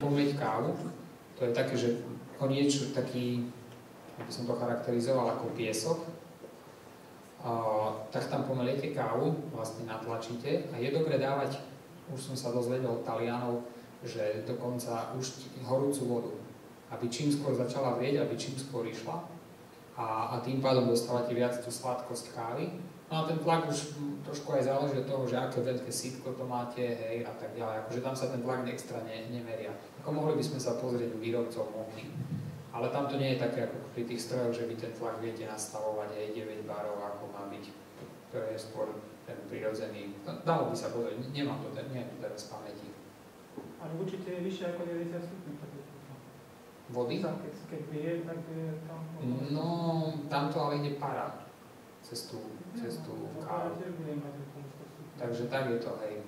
pomieť kávu, to je také, že o niečo taký, aby som to charakterizoval ako piesok, tak tam pomeliete kávu, vlastne natlačíte a je dobre dávať, už som sa dozvedel od Talianov, že dokonca už horúcu vodu, aby čím skôr začala vrieť, aby čím skôr išla a tým pádom dostávate viac tú sladkosť kávy. No a ten tlak už trošku aj záleží od toho, že aké veľké sítko to máte, hej, a tak ďalej. Akože tam sa ten tlak extra nemeria. Ako mohli by sme sa pozrieť u výrobcov, mohli. Ale tam to nie je také ako pri tých strojoch, že vy ten tlak viete nastavovať aj 9 barov, ako má byť. To je skôr ten prirodzený. Dalo by sa povedať, nemám to, nie je to teraz v pamäti. Ale určite je vyššie ako 90 stupňov. Vody? Keď je, tak je tam... No, tam to ale ide para cez tú kávu. Takže tak je to, hej.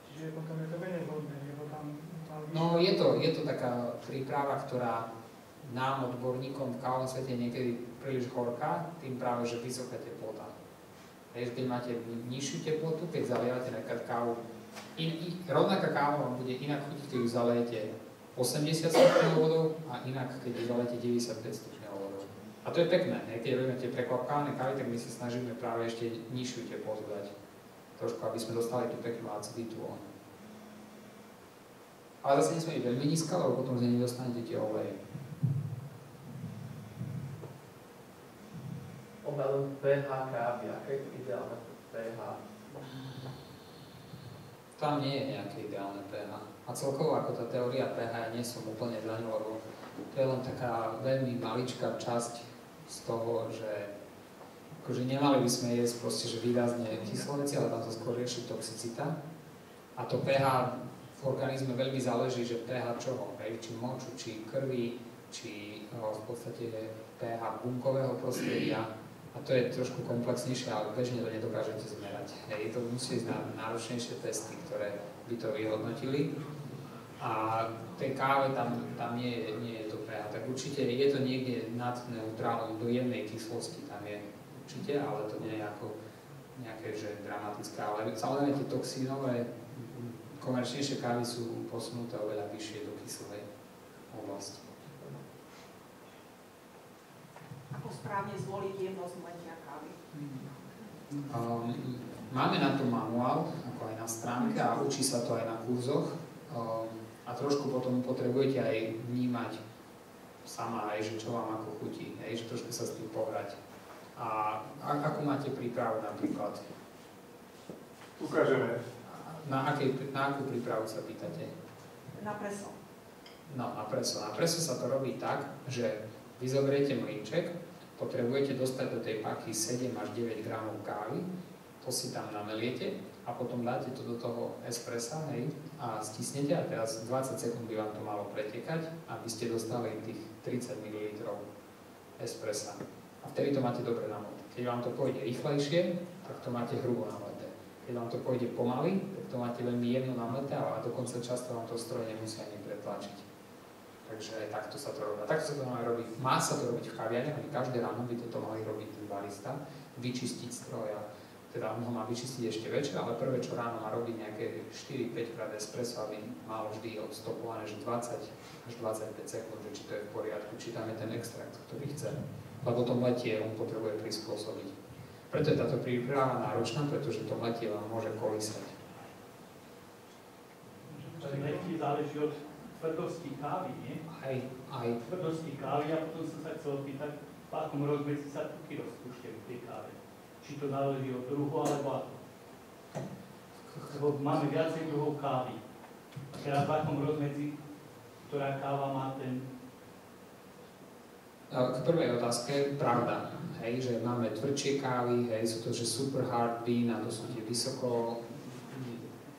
Čiže potom je to menej vhodné, lebo tam... No, je to taká príprava, ktorá nám, odborníkom v kávom svete niekedy príliš horká, tým práve, že vysoká teplota. Keď máte nižšiu teplotu, keď zalievate napríklad kávu, rovnaká káva vám bude inak chutiť, keď ju zalejete 80 stupňov vodou a inak, keď ju zalejete 95 stupňov vodou. A to je pekné, keď robíme prekvapkávané kávy, tak my sa snažíme práve ešte nižšiu teplotu dať. Trošku, aby sme dostali tú peknú aciditu. Ale zase nesmie byť veľmi nízka, lebo potom z nej nedostanete tie oleje. Ohľadom pH kávy, aké je to ideálne pH? Tam nie je nejaké ideálne pH. A celkovo ako tá teória pH, ja nie som úplne za ňu, lebo to je len taká veľmi maličká časť z toho, že akože nemali by sme jesť proste, že výrazne kyslé veci, ale tam to skôr rieši toxicita. A to pH v organizme veľmi záleží, že pH čoho, či moču, či krvi, či v podstate pH bunkového prostredia. A to je trošku komplexnejšie, ale bežne to nedokážete zmerať. To musí ísť na náročnejšie testy, ktoré by to vyhodnotili. A tej káve tam nie je to pH. Tak určite je to niekde nad neutrálnou do jemnej kyslosti, tam je určite, ale to nie je ako nejaké že dramatické. Ale samozrejme tie toxínové komerčnejšie kávy sú posunuté oveľa vyššie do kyslej oblasti. Ako správne zvoliť jemnosť mletia kávy? Máme na to manuál, ako aj na stránke a učí sa to aj na kurzoch. A trošku potom potrebujete aj vnímať sama, aj, že čo vám ako chutí, že trošku sa s tým pohrať. A akú máte prípravu napríklad? Ukážeme. Na akú prípravu sa pýtate? Na preso. No, na preso. Na preso sa to robí tak, že vy zoberiete mlynček, potrebujete dostať do tej paky 7 až 9 gramov kávy, to si tam nameliete a potom dáte to do toho espressa, a stisnete a teraz 20 sekúnd by vám to malo pretekať, aby ste dostali tých 30 ml espressa. A vtedy to máte dobre namleté. Keď vám to pôjde rýchlejšie, tak to máte hrubo namleté. Keď vám to pôjde pomaly, tak to máte veľmi jemno namleté a dokonca často vám to stroj nemusí ani pretlačiť. Takže aj takto sa to robí. A takto sa to má robiť. Má sa to robiť v kaviarniach, aby každé ráno by toto mali robiť ten barista, vyčistiť stroj a teda on ho má vyčistiť ešte večer, ale prvé čo ráno má robiť nejaké 4-5 krát espresso, aby malo vždy odstopované, že 20 až 25 sekúnd, že či to je v poriadku, či tam je ten extrakt, ktorý chce. Lebo to mletie on potrebuje prispôsobiť. Preto je táto príprava náročná, pretože to mletie vám môže kolísať. Mletie záleží od tvrdosti kávy, nie? Aj. Tvrdosti kávy a potom som sa chcel opýtať, v akom rozmedzi sa tuky rozpúšťajú v tej káve. Či to záleží od druhu alebo ako? Lebo máme viacej druhov kávy. Teraz v akom rozmedzi, ktorá káva má ten... K prvej otázke, pravda, že máme tvrdšie kávy, sú to, že super hard bean a to sú tie vysoko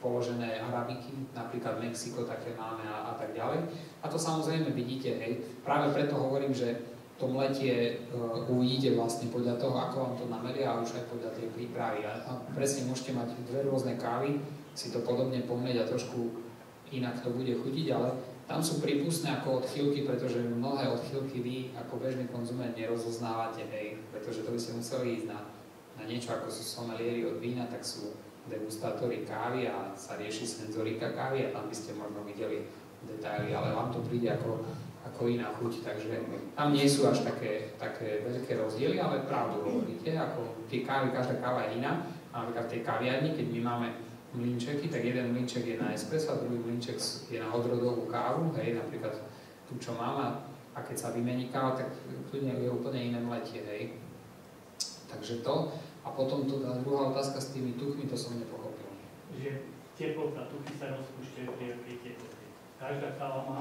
položené arabiky, napríklad Mexiko také máme a tak ďalej. A to samozrejme vidíte, práve preto hovorím, že to mletie uvidíte vlastne podľa toho, ako vám to nameria a už aj podľa tej prípravy. A presne môžete mať dve rôzne kávy, si to podobne pomieť a trošku inak to bude chutiť, ale tam sú prípustné ako odchýlky, pretože mnohé odchýlky vy ako bežný konzument nerozoznávate, pretože to by ste museli ísť na niečo ako sú somelieri od vína, tak sú degustátory kávy a sa rieši senzorika kávy a tam by ste možno videli detaily, ale vám to príde ako iná chuť, takže tam nie sú až také veľké rozdiely, ale pravdu hovoríte, ako tie kávy, každá káva je iná. A napríklad v tej kaviarni, keď my máme mlynčeky, tak jeden mlynček je na espresso a druhý mlynček je na odrodovú kávu, hej, napríklad tu, čo mám, a keď sa vymení káva, tak je úplne iné mletie, hej. Takže to, a potom tá druhá otázka s tými tuchmi, to som nepochopil. Že teplota, tuchy sa rozpúšťajú pri akej teplote. Každá káva má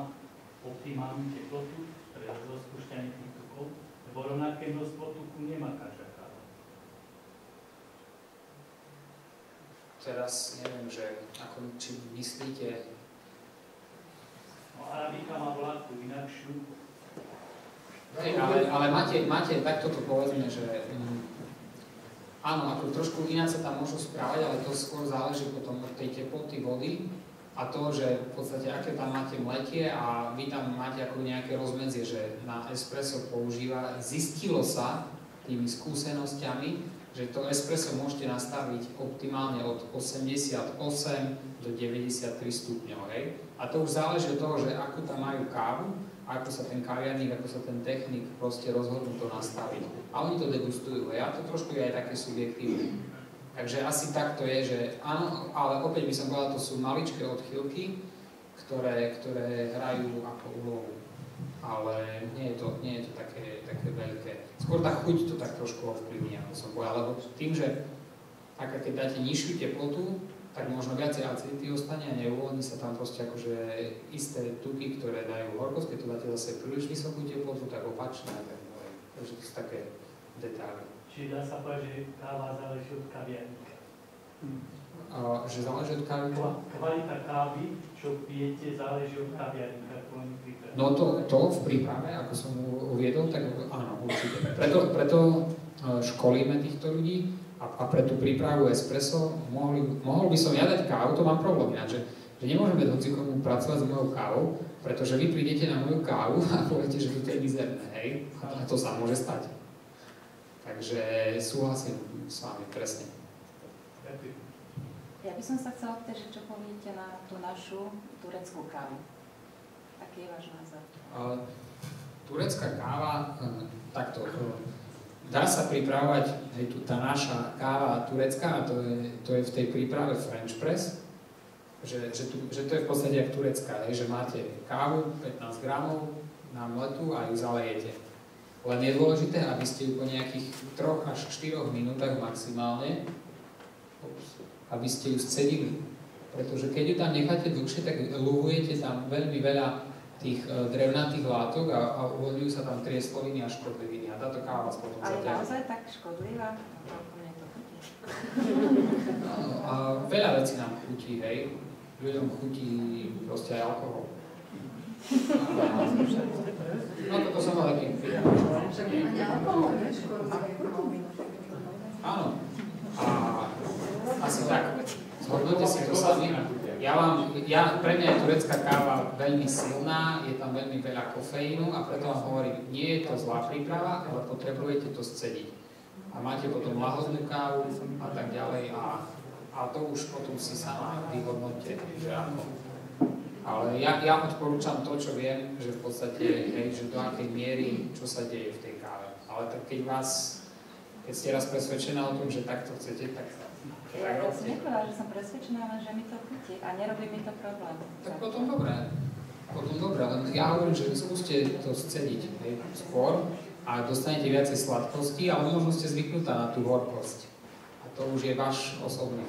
optimálnu teplotu pre rozpúšťanie tých tukov, lebo rovnaké množstvo tuku nemá každá káva. Teraz neviem, že ako či myslíte... No arabika má vládku inakšiu. Hej, ale máte takto to povedzme, že áno, ako trošku ináč sa tam môžu správať, ale to skôr záleží potom od tej teploty vody a to, že v podstate aké tam máte mletie a vy tam máte ako nejaké rozmedzie, že na espresso zistilo sa tými skúsenosťami, že to espresso môžete nastaviť optimálne od 88 do 93 stupňov, hej? A to už záleží od toho, že akú tam majú kávu, ako sa ten kaviarník, ako sa ten technik proste rozhodnú to nastaviť. A oni to degustujú, hej? A to trošku je aj také subjektívne. Takže asi tak to je, že áno, ale opäť by som povedal, to sú maličké odchýlky, ktoré hrajú ako úlohu. Ale nie je to také veľké. Skôr tá chuť to tak trošku ovplyvní, ako som povedal, lebo tým, že keď dáte nižšiu teplotu, tak možno viacej acidity ostane a neuvoľní sa tam proste akože isté tuky, ktoré dajú horkosť, keď to dáte zase príliš vysokú teplotu, tak opačne a tak ďalej. Takže to sú také detaily. Čiže dá sa povedať, že káva záleží od kaviarníka. Že záleží od kávy? Kvalita kávy, čo pijete, záleží od kaviarníka, ako oni pripravujú. No to v príprave, ako som uviedol, tak áno, určite. Preto školíme týchto ľudí a pre tú prípravu espresso mohol by som ja dať kávu, to mám problém ináč, že nemôžem dať hocikomu pracovať s mojou kávou, pretože vy prídete na moju kávu a poviete, že to je mizerné, hej? A to sa môže stať. Takže súhlasím s vami presne. Ďakujem. Ja by som sa chcela opýtať, čo poviete na tú našu tureckú kávu. Aký je váš názor? Turecká káva, takto, dá sa pripravovať, hej, tá naša káva turecká, a to je v tej príprave French press, že to je v podstate jak turecká, hej, že máte kávu 15 gramov na mletu a ju zalejete. Len je dôležité, aby ste ju po nejakých 3 až 4 minútach maximálne, aby ste ju scedili. Pretože keď ju tam necháte dlhšie, tak luhujete tam veľmi veľa tých drevnatých látok a uvoľňujú sa tam triesloviny a škodliviny. A táto káva vás potom zaťaží. Ale zaťaží. naozaj tak škodlivá? Mne to chutí. A veľa vecí nám chutí, hej. Ľuďom chutí proste aj alkohol. No toto som mal taký film. Áno. A asi tak. Zhodnote si to sami. Pre mňa je turecká káva veľmi silná, je tam veľmi veľa kofeínu a preto vám hovorím, nie je to zlá príprava, ale potrebujete to scediť. A máte potom lahodnú kávu a tak ďalej a to už potom si sama vyhodnote, že ako. Ale ja odporúčam to, čo viem, že v podstate, hej, že do akej miery, čo sa deje v tej káve. Ale tak keď ste raz presvedčená o tom, že takto chcete, tak ja som nepovedala, že som presvedčená, len že mi to chutí a nerobí mi to problém. Tak potom dobré, len ja hovorím, že skúste to scediť, hej, skôr a dostanete viacej sladkosti, ale možno ste zvyknutá na tú horkosť. A to už je váš osobný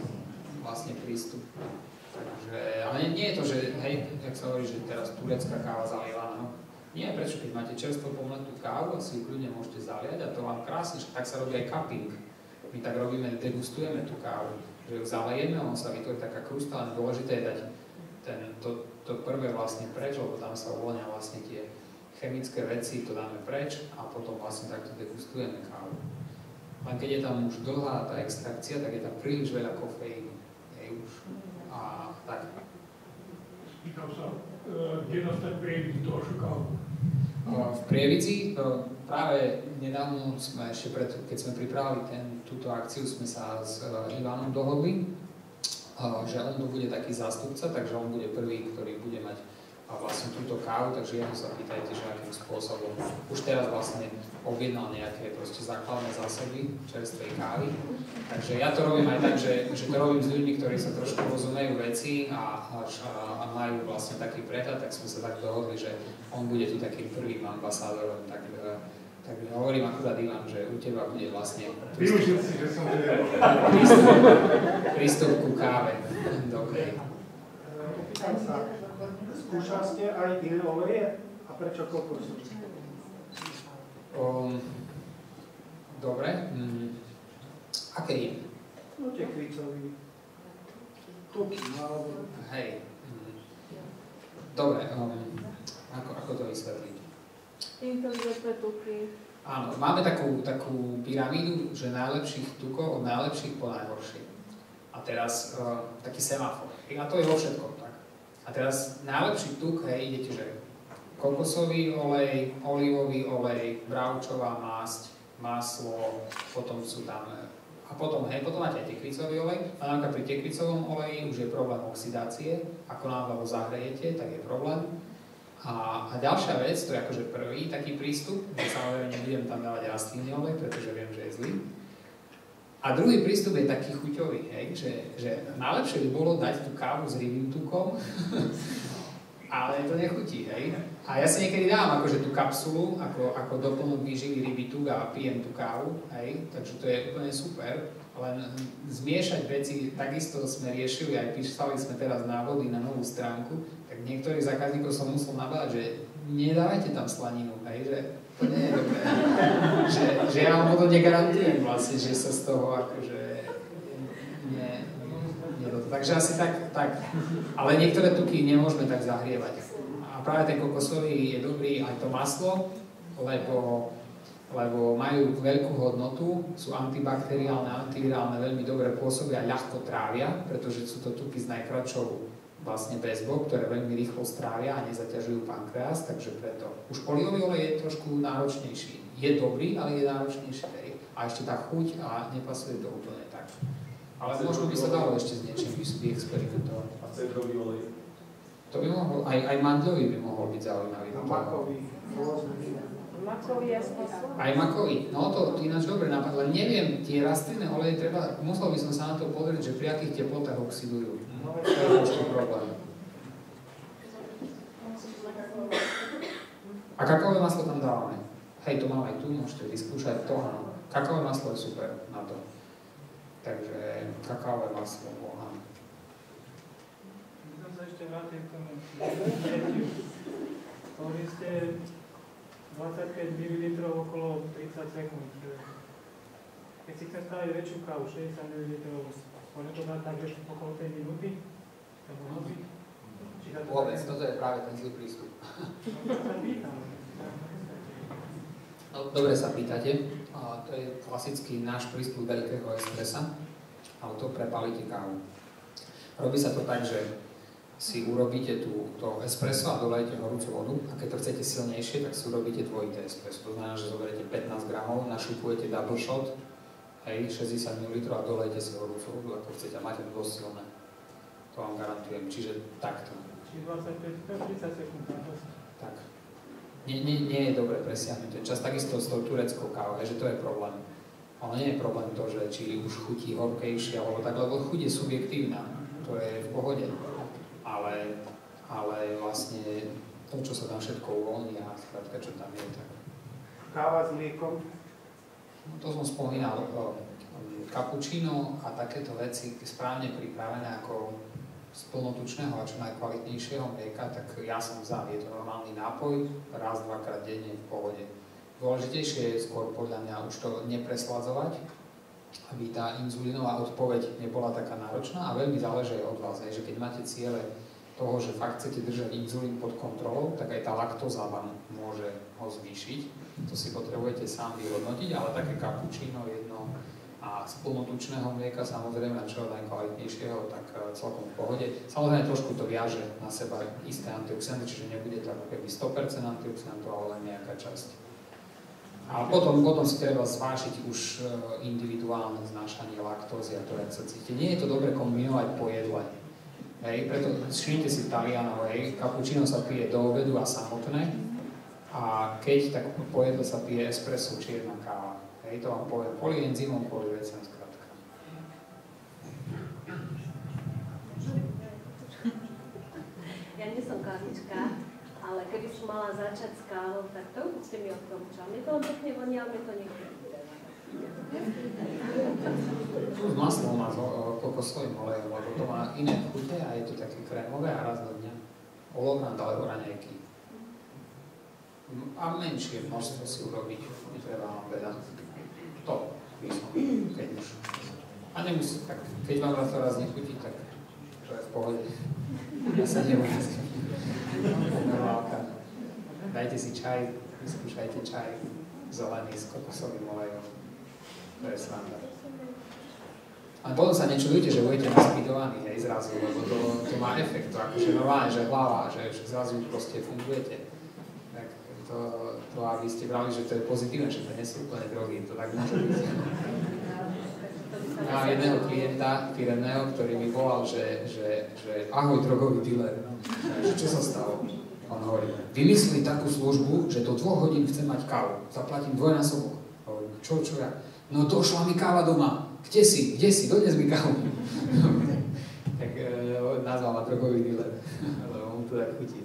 vlastne prístup. Takže, ale nie je to, že, hej, jak sa hovorí, že teraz turecká káva zalievaná, no. Nie, prečo, keď máte čerstvo pomletú kávu a si ju kľudne môžete zaliať a to vám krásne, že tak sa robí aj cupping. My tak robíme, degustujeme tú kávu, že ju zalejeme a on sa vytvorí taká krusta, ale dôležité je dať to prvé vlastne preč, lebo tam sa uvoľnia vlastne tie chemické veci, to dáme preč a potom vlastne takto degustujeme kávu. Len keď je tam už dlhá tá extrakcia, tak je tam príliš veľa kofeínu. A tak. Pýtam sa, kde dostať Prievidzi tú kávu? V Prievidzi práve nedávno sme ešte keď sme pripravili túto akciu, sme sa s Ivanom dohodli, že on tu bude taký zástupca, takže on bude prvý, ktorý bude mať vlastne túto kávu, takže jedno sa pýtajte, že akým spôsobom. Už teraz vlastne objednal nejaké proste základné zásoby čerstvej kávy. Takže ja to robím aj tak, že to robím s ľuďmi, ktorí sa trošku rozumejú veci a majú vlastne taký prehľad, tak sme sa tak dohodli, že on bude tu takým prvým ambasádorom, tak hovorím akurát Ivan, že u teba bude vlastne Využil si, že som prístup ku káve. Dobre. Opýtam sa, skúšal ste aj iné oleje? A prečo kokosový? Dobre. Aké je? No tekvicový. Tuky, alebo... Hej. Dobre, ako to vysvetliť? Inteligentné tuky. Áno, máme takú pyramídu, že najlepších tukov od najlepších po najhoršie. A teraz taký semafor. A to je vo všetkom tak. A teraz najlepší tuk, hej, idete, že kokosový olej, olivový olej, bravčová masť, maslo, potom sú tam... A potom máte aj tekvicový olej. A napríklad pri tekvicovom oleji už je problém oxidácie. Ako náhle ho zahrejete, tak je problém. A ďalšia vec, to je akože prvý taký prístup, že samozrejme nebudem tam dávať rastlinný olej, pretože viem, že je zlý. A druhý prístup je taký chuťový, hej, že najlepšie by bolo dať tú kávu s rybým tukom, ale to nechutí, hej. A ja si niekedy dávam akože tú kapsulu, ako doplnok výživy rybý tuk a pijem tú kávu, hej, takže to je úplne super. Len zmiešať veci, takisto sme riešili, aj písali sme teraz návody na novú stránku, tak niektorých zákazníkov som musel nabádať, že nedávajte tam slaninu, hej, že to nie je dobré. že ja vám potom negarantujem vlastne, že sa z toho akože takže asi tak. Ale niektoré tuky nemôžeme tak zahrievať. A práve ten kokosový je dobrý aj to maslo, lebo majú veľkú hodnotu, sú antibakteriálne, antivirálne, veľmi dobre pôsobia a ľahko trávia, pretože sú to tuky s najkratšou vlastne väzbou, ktoré veľmi rýchlo strávia a nezaťažujú pankreas, takže preto. Už olivový olej je trošku náročnejší. Je dobrý, ale je náročnejší. A ešte tá chuť a nepasuje to úplne tak. Ale možno by sa dalo ešte s niečím vyexperimentovať. A cedrový olej? To by mohol, aj mandľový by mohol byť zaujímavý. A makový, rôzny. Makový a smysl? Aj makový, no to ináč dobre napadlo. Neviem, tie rastlinné oleje treba, musel by som sa na to pozrieť, že pri akých teplotách oxidujú. To je trošku problém. A kakaové maslo tam dávame. Hej, to máme aj tu, môžete vyskúšať to, áno. Kakaové maslo je super na to. Takže kakaové maslo, áno. Chcem sa ešte vrátiť k tomu tretiu. Hovorili ste 25 ml okolo 30 sekúnd. Keď si chcem spraviť väčšiu kávu, 60 ml, môžem to dať tak, že okolo tej minúty? Vôbec, toto je práve ten zlý prístup. Dobre sa pýtate. To je klasický náš prístup veľkého espressa, ale to prepálite kávu. Robí sa to tak, že si urobíte to espresso a dolejete horúcu vodu a keď to chcete silnejšie, tak si urobíte dvojité espresso. To znamená, že zoberiete 15 gramov, našupujete double shot, hej, 60 ml a dolejete si horúcu vodu, ako chcete a máte to dosť silné. To vám garantujem, čiže takto. Čiže 25-30 sekúnd. Tak. Nie je dobre presiahnuť ten čas, takisto s tou tureckou kávou, že to je problém. Ale nie je problém to, že či už chutí horkejšie alebo tak, lebo chuť je subjektívna, to je v pohode. Ale vlastne to, čo sa tam všetko uvoľní a skrátka, čo tam je, tak... Káva s mliekom? No, to som spomínal, cappuccino a takéto veci správne pripravené ako z plnotučného a čo najkvalitnejšieho mlieka, tak ja som za, je to normálny nápoj, raz, dvakrát denne v pohode. Dôležitejšie je skôr podľa mňa už to nepresladzovať, aby tá inzulínová odpoveď nebola taká náročná a veľmi záleží od vás, že keď máte ciele toho, že fakt chcete držať inzulín pod kontrolou, tak aj tá laktóza vám môže ho zvýšiť. To si potrebujete sám vyhodnotiť, ale také cappuccino jedno a z plnotučného mlieka samozrejme čo najkvalitnejšieho, tak celkom v pohode. Samozrejme trošku to viaže na seba isté antioxidanty, čiže nebude to ako keby 100% antioxidantov, ale len nejaká časť. A potom si treba zvážiť už individuálne znášanie laktózy a to, jak sa cíti. Nie je to dobre kombinovať po jedle. Hej, preto všimnite si Talianov, hej, cappuccino sa pije do obedu a samotné a keď, tak po jedle sa pije espresso, čierna káva. Hej, to vám poviem polyenzymom, polyvecem skrátka. Ja nie som kávička, ale keby som mala začať s kávou, tak to ste mi odporúčali. Mne to pekne vonia, ale mne to nechce. S maslom a kokosovým olejom, lebo to má iné chute a je to také krémové a raz do dňa. Olovnát alebo raňajky. A menšie množstvo si urobiť, netreba vám veľa. To by som, keď už. A nemusí, tak keď vám to raz nechutí, tak to je v pohode. Ja sa nevrazím. Dajte si čaj, vyskúšajte čaj zelený s kokosovým olejom. To je sranda. A potom sa nečudujte, že budete naspidovaní, hej, zrazu, lebo to má efekt, to akože normálne, že hlava, že zrazu proste fungujete. Tak to aby ste brali, že to je pozitívne, že to nie sú úplne drogy, to tak môže byť. Ja mám jedného klienta, Pyreneho, ktorý mi volal, že ahoj, drogový dealer, čo sa stalo? On hovorí, vymyslí takú službu, že do 2 hodín chcem mať kávu, zaplatím dvojnásobok. Hovorím, čo ja? No došla mi káva doma. Kde si? Dodnes mi kávu. Tak nazval ma drogový dealer, lebo mu to tak chutí.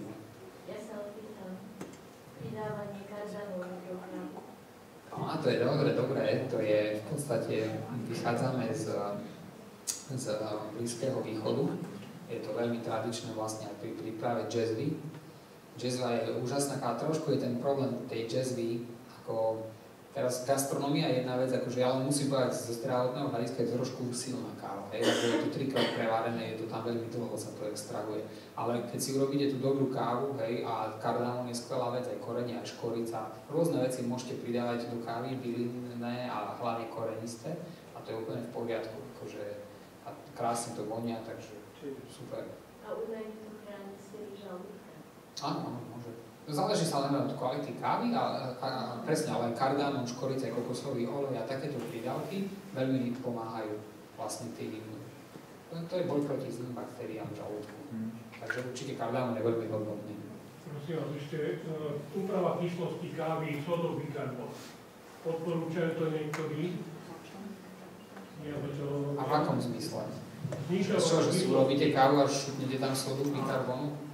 Ja sa opýtam, pridávanie kardamónu do kávu. A to je dobré. To je v podstate, vychádzame z Blízkeho východu. Je to veľmi tradičné vlastne aj pri príprave jazzvy. Jazzva je úžasná a trošku je ten problém tej jazzvy, ako teraz gastronomia je jedna vec, akože ja len musím povedať, zo zdravotného hľadiska je trošku silná káva, hej, lebo je to 3-krát prevárené, je to tam veľmi dlho sa to extrahuje. Ale keď si urobíte tú dobrú kávu, hej, a kardamón je skvelá vec, aj korenie, aj škorica, rôzne veci môžete pridávať do kávy, bylinné a hlavne korenisté, a to je úplne v poriadku, akože a krásne to vonia, takže super. A údajne to chráni sily žalúdka. Áno, môže. Záleží sa len od kvality kávy a presne, ale kardamón, škorica, kokosový olej a takéto prídavky veľmi pomáhajú vlastne tým. To je boj proti zlým baktériám v žalúdku. Takže určite kardamón je veľmi hodnotný. Prosím vás, ešte úprava kyslosti kávy sodou bikarbónu. Odporúčajú to niektorí? A v akom zmysle? Že si urobíte kávu a šutnete tam sodu bikarbónu?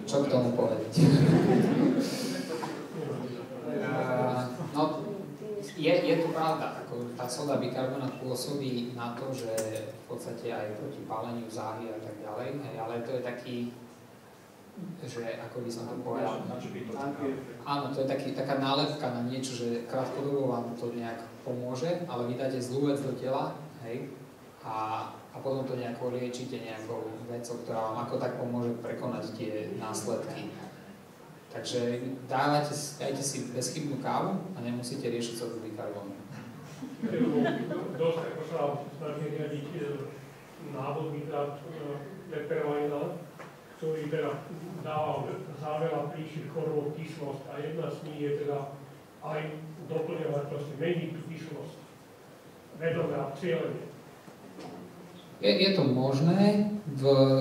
Čo k tomu povedať? No, je to pravda. Tá soda bikarbonát pôsobí na to, že v podstate aj proti páleniu záhy a tak ďalej, ale to je taký, že ako by som to povedal. Áno, to je taká nálepka na niečo, že krátkodobo vám to nejak pomôže, ale vy dáte zlú vec do tela, hej, a potom to nejako liečite nejakou vecou, ktorá vám ako tak pomôže prekonať tie následky. Takže dajte si bezchybnú kávu a nemusíte riešiť sodu bikarbónu. Dosť ako sa snaží riadiť návodný krát Lepperweina, ktorý teda dáva záveľa príčin chorôb kyslosť a jedna z nich je teda aj doplňovať, proste meniť tú kyslosť. Vedome a cieľene. Je to možné,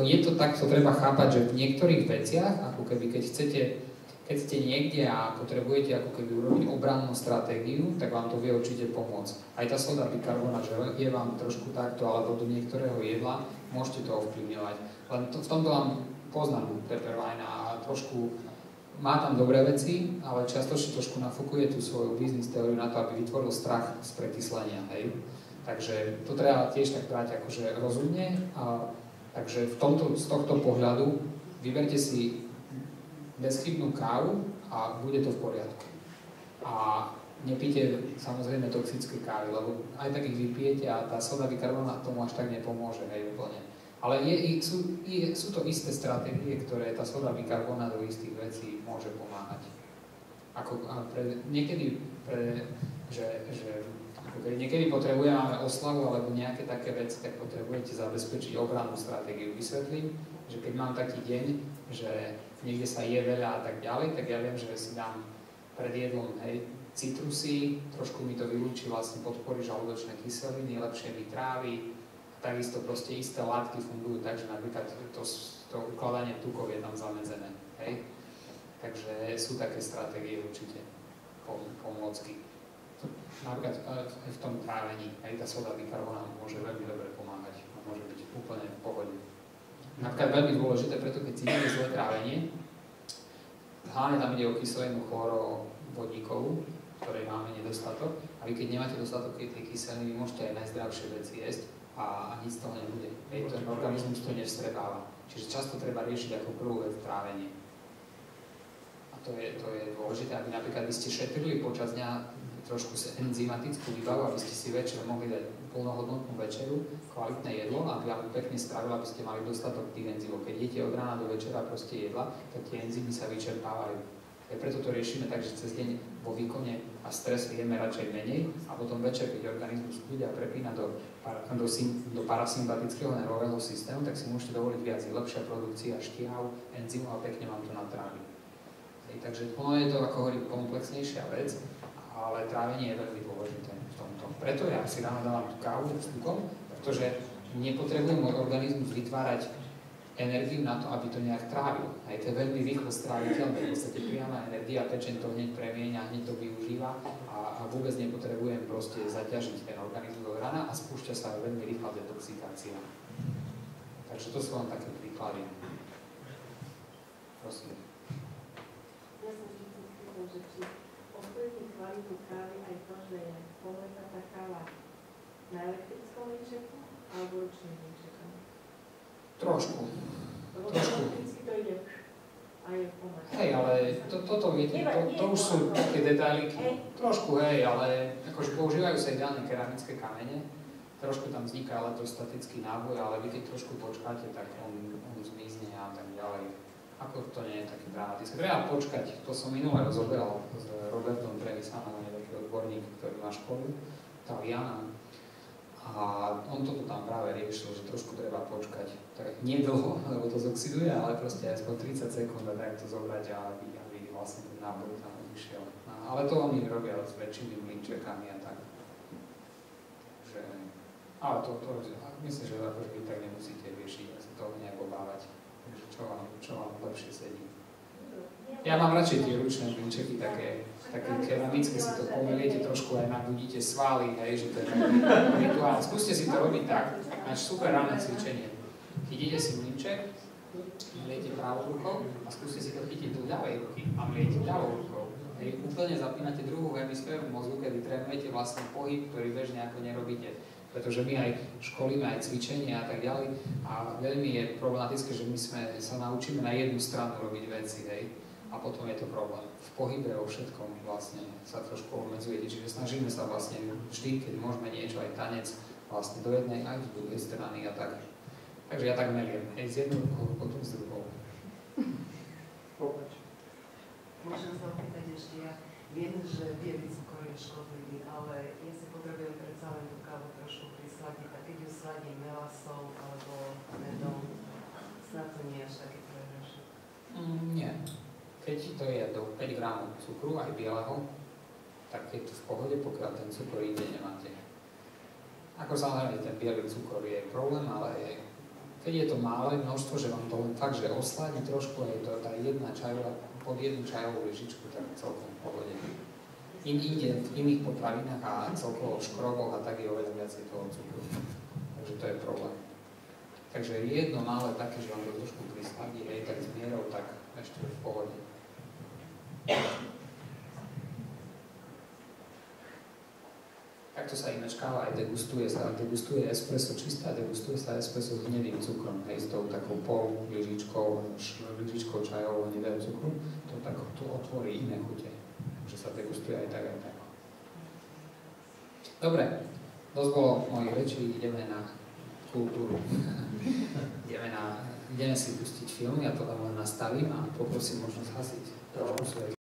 je to tak, to treba chápať, že v niektorých veciach, ako keby keď ste niekde a potrebujete ako keby urobiť obrannú stratégiu, tak vám to vie určite pomôcť. Aj tá soda bikarbonát, že je vám trošku takto, alebo do niektorého jedla, môžete to ovplyvňovať. Len v tomto vám poznám Lepperweina a trošku má tam dobré veci, ale častočne trošku nafúkuje tú svoju biznis teóriu na to, aby vytvoril strach z prekyslenia, hej. Takže to treba tiež tak brať akože rozumne. Takže z tohto pohľadu vyberte si bezchybnú kávu a bude to v poriadku. A nepíte samozrejme toxické kávy, lebo aj tak ich vypijete a tá soda bikarbonát tomu až tak nepomôže, hej, úplne. Ale sú to isté stratégie, ktoré tá soda bikarbonát do istých vecí môže pomáhať. Niekedy potrebujeme, máme oslavu alebo nejaké také veci, tak potrebujete zabezpečiť obrannú stratégiu. Vysvetlím, že keď mám taký deň, že niekde sa je veľa a tak ďalej, tak ja viem, že si dám pred jedlom, hej, citrusy, trošku mi to vylúči, vlastne podporí žalúdočné kyseliny, lepšie mi trávy. Takisto proste isté látky fungujú tak, že napríklad to ukladanie tukov je tam zamedzené. Hej? Takže sú také stratégie určite pomôcky. Napríklad aj v tom trávení, aj tá soda bikarbonát môže veľmi dobre pomáhať a môže byť úplne v pohode. Napríklad veľmi dôležité, preto keď cítime zlé trávenie, hlavne tam ide o kyselinu chlorovodíkovú, ktorej máme nedostatok, a vy keď nemáte dostatok tej kyseliny, vy môžete aj najzdravšie veci jesť a nič z toho nebude. Ten organizmus to nevstrebáva. Čiže často treba riešiť ako prvú vec trávenie. A to je dôležité, aby napríklad vy ste šetrili počas dňa trošku enzymatickú výbavu, aby ste si večer mohli dať plnohodnotnú večeru, kvalitné jedlo, aby vám pekne stravilo, aby ste mali dostatok tých enzymov. Keď jete od rána do večera proste jedla, tak tie enzymy sa vyčerpávajú. Aj preto to riešime tak, že cez deň vo výkone a strese jeme radšej menej a potom večer, keď organizmus kľudia prepína do parasympatického nervového systému, tak si môžete dovoliť viac, lepšia produkcia šťav, enzymov a pekne vám to natrávi. Takže ono je to, ako hovorím, komplexnejšia vec, ale trávenie je veľmi dôležité v tomto. Preto ja si ráno dávam tú kávu s tukom, pretože nepotrebujem môj organizmus vytvárať energiu na to, aby to nejak trávil. Aj to je veľmi rýchlo stráviteľné, v podstate priama energia, pečeň to hneď premieňa, hneď to využíva a vôbec nepotrebujem proste zaťažiť ten organizmus od rána a spúšťa sa veľmi rýchla detoxikácia. Takže to sú len také príklady. Prosím. Ja som si chcel, že či ovplyvní kvalitu kávy aj to, že je pohľadná tá káva na elektrickom výčeku alebo ručným výčekom? Trošku. Lebo elektricky to ide a je pomáha. Hej, ale toto viete, to už sú také detailiky. Trošku, hej, ale akože používajú sa ideálne keramické kamene. Trošku tam vzniká elektrostatický náboj, ale vy keď trošku počkáte, tak on zmizne a tak ďalej. Ako to nie je také dramatické. Treba počkať, to som minule rozoberal s Robertom Trevisanom, je taký odborník, ktorý má školu, Taliana. A on toto tam práve riešil, že trošku treba počkať. Tak nie dlho, lebo to zoxiduje, ale proste aspoň 30 sekúnd a tak to zobrať a aby vlastne ten náboj tam vyšiel. Ale to oni robia s väčšími mlynčekami a tak. Ale to myslím, že akože vy tak nemusíte riešiť a sa toho nejak obávať. Čo vám lepšie sedí. Ja mám radšej tie ručné mlynčeky, také keramické, si to pomeliete trošku aj nabudíte svaly, hej, že to je taký rituál. Skúste si to robiť tak, máš super ranné cvičenie. Chytíte si mlynček, mliete pravou rukou a skúste si to chytiť do ľavej ruky a mliete ľavou rukou. Hej, úplne zapínate druhú hemisféru mozgu, kedy trénujete vlastne pohyb, ktorý bežne ako nerobíte. Pretože my aj školíme, aj cvičenia a tak ďalej a veľmi je problematické, že my sa naučíme na jednu stranu robiť veci, hej, a potom je to problém. V pohybe o všetkom vlastne sa trošku obmedzujete, čiže snažíme sa vlastne vždy, keď môžeme niečo, aj tanec, vlastne do jednej aj z druhej strany a tak. Takže ja tak meliem, hej, z jednou rukou, potom s druhou. Môžem sa opýtať ešte, ja viem, že biely cukor je škodlivý, ale ja si potrebujem predsa len tú kávu trošku prisladiť a keď ju sladím melasou alebo medom, snad to nie je až také prehrašie. Nie. Keď to je do 5 gramov cukru, aj bieleho, tak je to v pohode, pokiaľ ten cukor inde nemáte. Ako samozrejme, ten biely cukor je problém, ale keď je to malé množstvo, že vám to len fakt, že osladí trošku, je to tá jedna čajová, pod jednu čajovú lyžičku, tak celkom v pohode. Inde v iných potravinách a celkovo v škroboch a tak je oveľa viacej toho cukru. Takže to je problém. Takže jedno malé také, že vám to trošku prisladí, tak s mierou, tak ešte v pohode. Takto sa ináč káva aj degustuje sa. Degustuje espresso čisté a degustuje sa espresso s hnedým cukrom. Hej, s tou takou pol lyžičkou čajovou hnedého cukru. To tak tu otvorí iné chute. Takže sa degustuje aj tak, aj tak. Dobre, dosť bolo mojich rečí, ideme na kultúru. ideme si pustiť film, ja to len nastavím a poprosím možno zhasiť trošku svoje